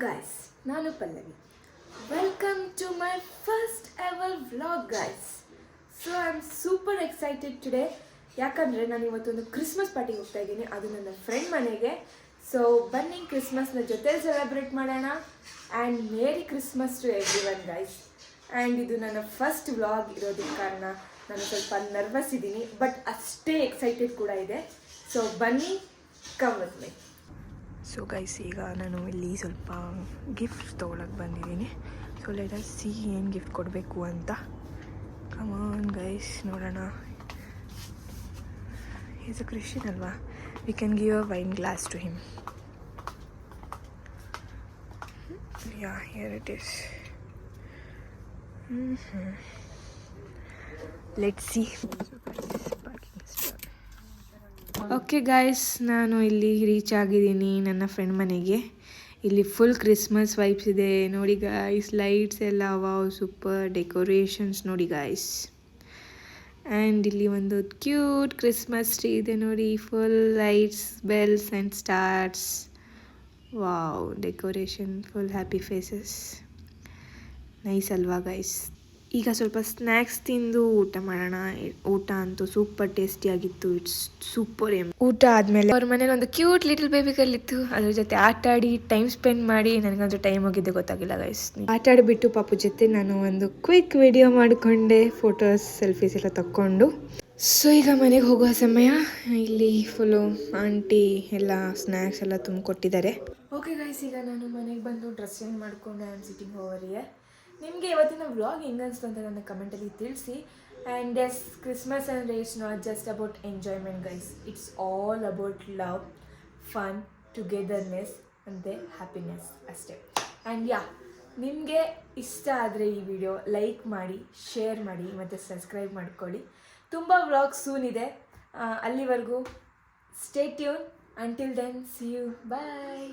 guys, ನಾನು Pallavi. Welcome to my first ever vlog guys. So I'm super excited today. ಯಾಕಂದರೆ ನಾನು ಇವತ್ತೊಂದು Christmas ಪಾರ್ಟಿಗೆ ಹೋಗ್ತಾ ಇದ್ದೀನಿ, ಅದು ನನ್ನ ಫ್ರೆಂಡ್ ಮನೆಗೆ. ಸೊ ಬನ್ನಿ ಕ್ರಿಸ್ಮಸ್ನ ಜೊತೆ ಸೆಲೆಬ್ರೇಟ್ ಮಾಡೋಣ. And merry Christmas to everyone guys. And ಇದು ನನ್ನ ಫಸ್ಟ್ ವ್ಲಾಗ್ ಇರೋದಕ್ಕೆ ಕಾರಣ ನಾನು ಸ್ವಲ್ಪ ನರ್ವಸ್ ಇದ್ದೀನಿ, ಬಟ್ ಅಷ್ಟೇ ಎಕ್ಸೈಟೆಡ್ ಕೂಡ ಇದೆ. ಸೊ ಬನ್ನಿ, come with me. So guys, ಈಗ ನಾನು ಇಲ್ಲಿ ಸ್ವಲ್ಪ ಗಿಫ್ಟ್ ತೊಗೊಳಕ್ಕೆ ಬಂದಿದ್ದೀನಿ. ಸೊ ಲೆಟ್ ಅಸ್ ಸಿ ಏನು ಗಿಫ್ಟ್ ಕೊಡಬೇಕು ಅಂತ. ಕಮ್ ಆನ್ ಗೈಸ್, ನೋಡೋಣ. ಈಸ್ ಅ ಕ್ರಿಶ್ಚಿಯನ್ ಅಲ್ವಾ, we can give a wine glass to him. Yeah, here it is. Let's see. Okay guys, ನಾನು ಇಲ್ಲಿ ರೀಚ್ ಆಗಿದ್ದೀನಿ ನನ್ನ ಫ್ರೆಂಡ್ ಮನೆಗೆ. ಇಲ್ಲಿ ಫುಲ್ ಕ್ರಿಸ್ಮಸ್ ವೈಬ್ಸ್ ಇದೆ ನೋಡಿ ಗಾಯ್ಸ್. ಲೈಟ್ಸ್ ಎಲ್ಲ ವಾವ್, ಸೂಪರ್ ಡೆಕೋರೇಷನ್ಸ್ ನೋಡಿ ಗಾಯ್ಸ್. ಆ್ಯಂಡ್ ಇಲ್ಲಿ ಒಂದು ಕ್ಯೂಟ್ ಕ್ರಿಸ್ಮಸ್ ಟ್ರೀ ಇದೆ ನೋಡಿ, full lights, bells and stars. Wow, decoration full happy faces. Nice ಅಲ್ವಾ ಗೈಸ್. ಈಗ ಸ್ವಲ್ಪ ಸ್ನ್ಯಾಕ್ಸ್ ತಿಂದು ಊಟ ಮಾಡೋಣ. ಊಟ ಅಂತೂ ಸೂಪರ್ ಟೇಸ್ಟಿಯಾಗಿತ್ತು. It's super. ಊಟ ಆದಮೇಲೆ ಅವ್ರ ಮನೇಲಿ ಒಂದು ಕ್ಯೂಟ್ ಲಿಟಲ್ ಬೇಬಿ ಗರ್ಲ್ ಇತ್ತು, ಅದ್ರ ಜೊತೆ ಆಟ ಆಡಿ ಟೈಮ್ ಸ್ಪೆಂಡ್ ಮಾಡಿ ನನಗಂತೂ ಟೈಮ್ ಹೋಗಿದ್ದೆ ಗೊತ್ತಾಗಿಲ್ಲ ಗೈಸ್. ಆಟ ಆಡಿಬಿಟ್ಟು ಪಾಪು ಜೊತೆ ನಾನು ಒಂದು ಕ್ವಿಕ್ ವಿಡಿಯೋ ಮಾಡಿಕೊಂಡೆ, ಫೋಟೋಸ್ ಸೆಲ್ಫೀಸ್ ಎಲ್ಲ ತಕ್ಕೊಂಡು. ಸೊ ಈಗ ಮನೆಗೆ ಹೋಗುವ ಸಮಯ. ಇಲ್ಲಿ ಫುಲ್ಲು ಆಂಟಿ ಎಲ್ಲ ಸ್ನ್ಯಾಕ್ಸ್ ಎಲ್ಲ ತುಂಬಿಕೊಟ್ಟಿದ್ದಾರೆ. ಓಕೆ ಗೈಸ್, ಈಗ ನಾನು ಮನೆಗೆ ಬಂದು ಡ್ರೆಸ್ ಚೇಂಜ್ ಮಾಡಿಕೊಂಡು I am sitting over here. ನಿಮಗೆ ಇವತ್ತಿನ ವ್ಲಾಗ್ ಹೆಂಗೆ ಅನಿಸ್ತು ಅಂತ ನನ್ನ ಕಮೆಂಟಲ್ಲಿ ತಿಳಿಸಿ. ಆ್ಯಂಡ್ ಎಸ್, ಕ್ರಿಸ್ಮಸ್ ಅಂದರೆ it's not just about enjoyment guys, it's all about love, fun, togetherness ಮತ್ತು ಹ್ಯಾಪಿನೆಸ್ ಅಷ್ಟೇ. ಆ್ಯಂಡ್ ಯಾ, ನಿಮಗೆ ಇಷ್ಟ ಆದರೆ ಈ ವಿಡಿಯೋ ಲೈಕ್ ಮಾಡಿ, ಶೇರ್ ಮಾಡಿ ಮತ್ತು ಸಬ್ಸ್ಕ್ರೈಬ್ ಮಾಡ್ಕೊಳ್ಳಿ. ತುಂಬ ವ್ಲಾಗ್ ಸೂನ್ ಇದೆ. ಅಲ್ಲಿವರೆಗೂ stay tune. Until then, see you, bye.